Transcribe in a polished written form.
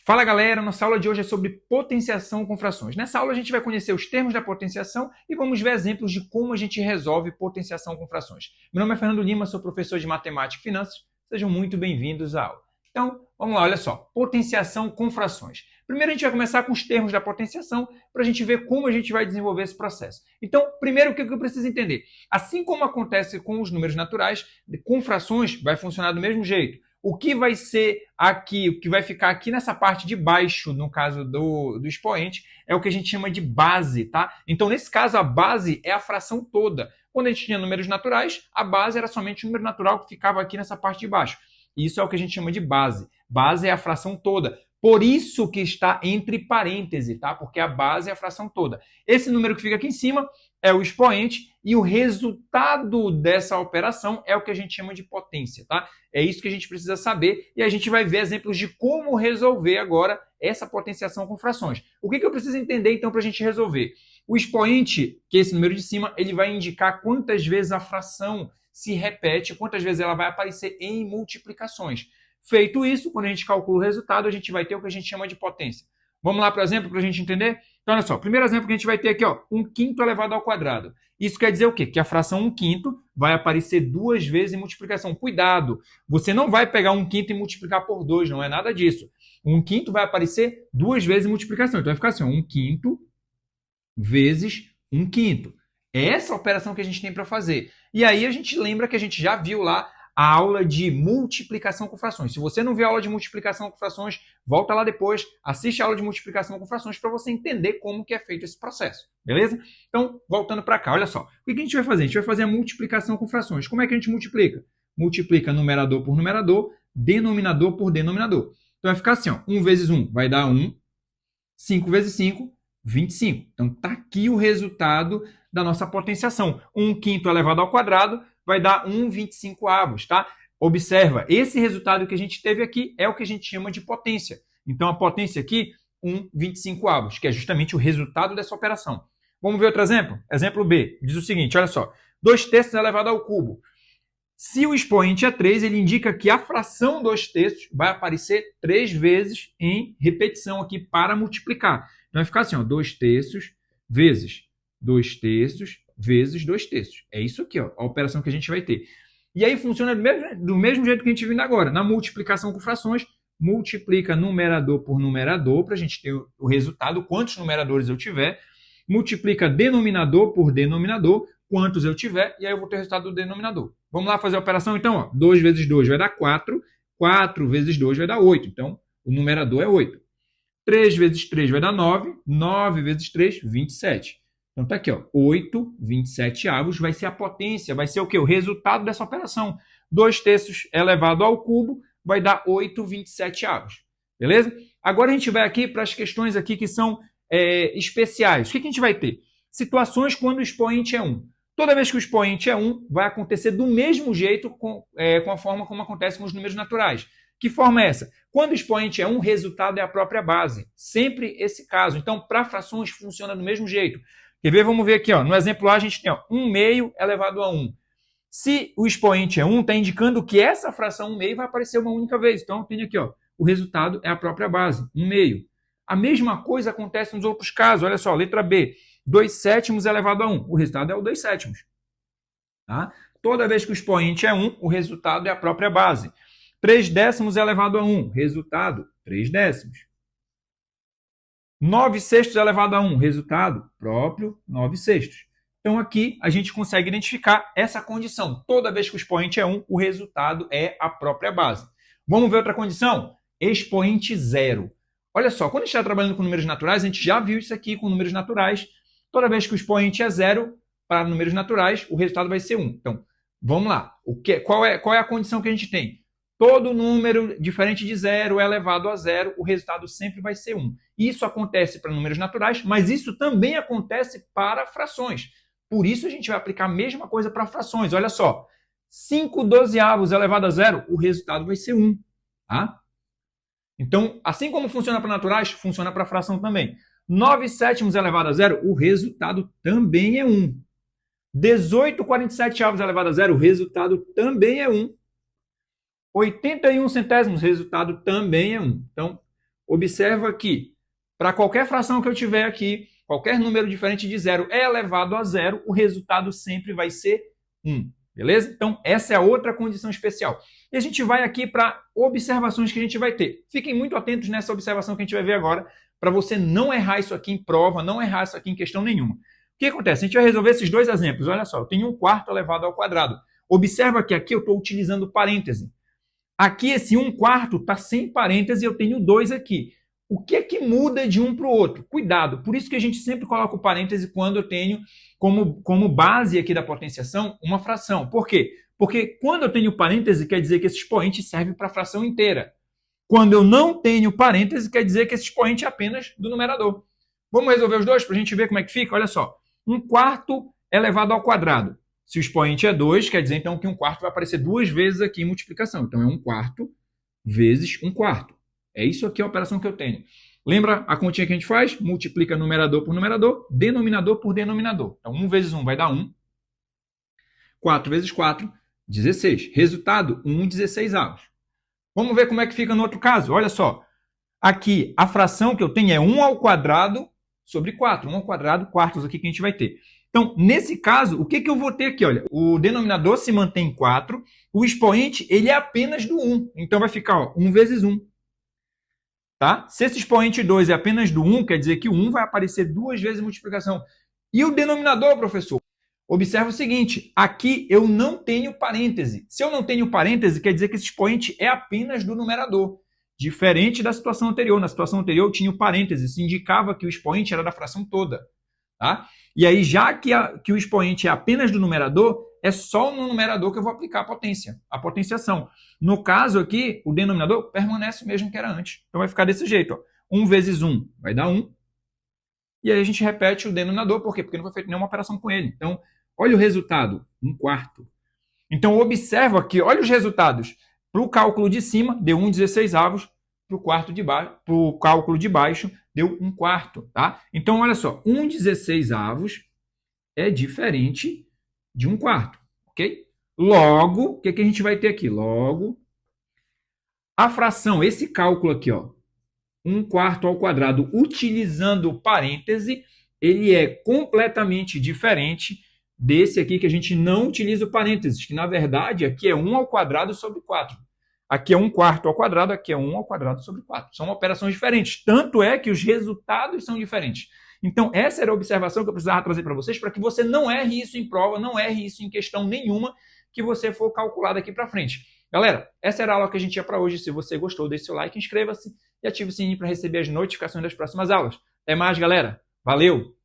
Fala galera, nossa aula de hoje é sobre potenciação com frações. Nessa aula a gente vai conhecer os termos da potenciação e vamos ver exemplos de como a gente resolve potenciação com frações. Meu nome é Fernando Lima, sou professor de Matemática e Finanças. Sejam muito bem-vindos à aula. Então, vamos lá, olha só, potenciação com frações. Primeiro a gente vai começar com os termos da potenciação para a gente ver como a gente vai desenvolver esse processo. Então, primeiro o que eu preciso entender? Assim como acontece com os números naturais, com frações vai funcionar do mesmo jeito. O que vai ser aqui, o que vai ficar aqui nessa parte de baixo, no caso do expoente, é o que a gente chama de base, tá? Então, nesse caso, a base é a fração toda. Quando a gente tinha números naturais, a base era somente o número natural que ficava aqui nessa parte de baixo. Isso é o que a gente chama de base. Base é a fração toda. Por isso que está entre parênteses, tá? Porque a base é a fração toda. Esse número que fica aqui em cima é o expoente e o resultado dessa operação é o que a gente chama de potência, tá? É isso que a gente precisa saber e a gente vai ver exemplos de como resolver agora essa potenciação com frações. O que eu preciso entender então para a gente resolver? O expoente, que é esse número de cima, ele vai indicar quantas vezes a fração se repete, quantas vezes ela vai aparecer em multiplicações. Feito isso, quando a gente calcula o resultado, a gente vai ter o que a gente chama de potência. Vamos lá para o exemplo para a gente entender? Então, olha só, o primeiro exemplo que a gente vai ter aqui, ó, 1/5 elevado ao quadrado. Isso quer dizer o quê? Que a fração 1/5 vai aparecer duas vezes em multiplicação. Cuidado, você não vai pegar 1/5 e multiplicar por 2, não é nada disso. 1/5 vai aparecer duas vezes em multiplicação. Então vai ficar assim, ó, 1/5 vezes 1/5. É essa a operação que a gente tem para fazer. E aí a gente lembra que a gente já viu lá a aula de multiplicação com frações. Se você não viu a aula de multiplicação com frações, volta lá depois, assiste a aula de multiplicação com frações para você entender como que é feito esse processo, beleza? Então, voltando para cá, olha só. O que a gente vai fazer? A gente vai fazer a multiplicação com frações. Como é que a gente multiplica? Multiplica numerador por numerador, denominador por denominador. Então, vai ficar assim, ó, 1 vezes 1 vai dar 1, 5 vezes 5, 25. Então, está aqui o resultado da nossa potenciação. 1/5 elevado ao quadrado vai dar 1/25, tá? Observa, esse resultado que a gente teve aqui é o que a gente chama de potência. Então, a potência aqui, 1/25, que é justamente o resultado dessa operação. Vamos ver outro exemplo? Exemplo B. Diz o seguinte, olha só. 2/3 elevado ao cubo. Se o expoente é 3, ele indica que a fração 2/3 vai aparecer 3 vezes em repetição aqui para multiplicar. Então, vai ficar assim, ó, 2/3 vezes 2/3 vezes 2/3. É isso aqui, ó, a operação que a gente vai ter. E aí funciona do mesmo jeito que a gente viu agora. Na multiplicação com frações, multiplica numerador por numerador para a gente ter o resultado, quantos numeradores eu tiver. Multiplica denominador por denominador, quantos eu tiver, e aí eu vou ter o resultado do denominador. Vamos lá fazer a operação então? Ó. 2 vezes 2 vai dar 4, 4 vezes 2 vai dar 8. Então, o numerador é 8. 3 vezes 3 vai dar 9, 9 vezes 3, 27. Então está aqui, ó, 8/27 vai ser a potência, vai ser o quê? O resultado dessa operação. 2/3 elevado ao cubo vai dar 8/27. Beleza? Agora a gente vai aqui para as questões aqui que são especiais. O que a gente vai ter? Situações quando o expoente é 1. Toda vez que o expoente é 1, vai acontecer do mesmo jeito com a forma como acontece com os números naturais. Que forma é essa? Quando o expoente é 1, o resultado é a própria base. Sempre esse caso. Então, para frações funciona do mesmo jeito. Quer ver? Vamos ver aqui, ó. No exemplo A, a gente tem 1/2 elevado a 1. Se o expoente é 1, está indicando que essa fração 1/2 vai aparecer uma única vez. Então, tem aqui, ó, o resultado é a própria base, 1/2. A mesma coisa acontece nos outros casos. Olha só, letra B, 2/7 elevado a 1. O resultado é o 2/7. Tá? Toda vez que o expoente é 1, o resultado é a própria base. 3/10 elevado a 1. Resultado, 3/10. 9/6 elevado a 1, resultado próprio 9/6. Então aqui a gente consegue identificar essa condição. Toda vez que o expoente é 1, o resultado é a própria base. Vamos ver outra condição? Expoente 0. Olha só, quando a gente está trabalhando com números naturais, a gente já viu isso aqui com números naturais. Toda vez que o expoente é 0, para números naturais, o resultado vai ser 1. Então, vamos lá. Qual é a condição que a gente tem? Todo número diferente de 0 é elevado a 0, o resultado sempre vai ser 1. Isso acontece para números naturais, mas isso também acontece para frações. Por isso a gente vai aplicar a mesma coisa para frações. Olha só, 5/12 elevado a 0, o resultado vai ser 1. Tá? Então, assim como funciona para naturais, funciona para fração também. 9/7 elevado a 0, o resultado também é 1. 18/47 elevado a 0, o resultado também é 1. 81 centésimos, resultado também é 1. Então, observa que para qualquer fração que eu tiver aqui, qualquer número diferente de 0 é elevado a 0, o resultado sempre vai ser 1. Beleza? Então, essa é a outra condição especial. E a gente vai aqui para observações que a gente vai ter. Fiquem muito atentos nessa observação que a gente vai ver agora, para você não errar isso aqui em prova, não errar isso aqui em questão nenhuma. O que acontece? A gente vai resolver esses dois exemplos. Olha só, eu tenho 1/4 elevado ao quadrado. Observa que aqui eu estou utilizando parêntese. Aqui esse 1/4 está sem parêntese e eu tenho 2 aqui. O que é que muda de um para o outro? Cuidado, por isso que a gente sempre coloca o parêntese quando eu tenho como base aqui da potenciação uma fração. Por quê? Porque quando eu tenho parêntese, quer dizer que esse expoente serve para a fração inteira. Quando eu não tenho parêntese, quer dizer que esse expoente é apenas do numerador. Vamos resolver os dois para a gente ver como é que fica? Olha só, 1/4 elevado ao quadrado. Se o expoente é 2, quer dizer então que 1/4 vai aparecer 2 vezes aqui em multiplicação. Então é 1/4 vezes 1/4. É isso aqui a operação que eu tenho. Lembra a continha que a gente faz? Multiplica numerador por numerador, denominador por denominador. Então 1 vezes 1 vai dar 1. 4 vezes 4, 16. Resultado, 1/16. Vamos ver como é que fica no outro caso. Olha só. Aqui, a fração que eu tenho é 1 ao quadrado sobre 4. 1 ao quadrado, quartos aqui que a gente vai ter. Então, nesse caso, o que eu vou ter aqui? Olha, o denominador se mantém em 4, o expoente ele é apenas do 1. Então, vai ficar ó, 1 vezes 1. Tá? Se esse expoente 2 é apenas do 1, quer dizer que o 1 vai aparecer 2 vezes em multiplicação. E o denominador, professor? Observa o seguinte, aqui eu não tenho parêntese. Se eu não tenho parêntese, quer dizer que esse expoente é apenas do numerador. Diferente da situação anterior. Na situação anterior eu tinha o parêntese, isso indicava que o expoente era da fração toda. Tá? E aí, já que o expoente é apenas do numerador, é só no numerador que eu vou aplicar a potência, a potenciação. No caso aqui, o denominador permanece o mesmo que era antes. Então vai ficar desse jeito. Ó. 1 vezes 1 vai dar 1. E aí a gente repete o denominador. Por quê? Porque não foi feita nenhuma operação com ele. Então, olha o resultado. 1/4. Então, observa aqui, olha os resultados. Para o cálculo de cima, deu 1/16. Para o cálculo de baixo, deu 1/4. Tá? Então, olha só. 1/16 é diferente de 1/4. Ok? Logo, o que a gente vai ter aqui? Logo, a fração, esse cálculo aqui, ó, 1/4 ao quadrado, utilizando parêntese, ele é completamente diferente desse aqui que a gente não utiliza o parênteses, que na verdade aqui é 1 ao quadrado sobre 4. Aqui é 1/4 ao quadrado, aqui é 1 ao quadrado sobre 4. São operações diferentes. Tanto é que os resultados são diferentes. Então, essa era a observação que eu precisava trazer para vocês, para que você não erre isso em prova, não erre isso em questão nenhuma que você for calcular daqui para frente. Galera, essa era a aula que a gente tinha para hoje. Se você gostou, deixe seu like, inscreva-se e ative o sininho para receber as notificações das próximas aulas. Até mais, galera. Valeu!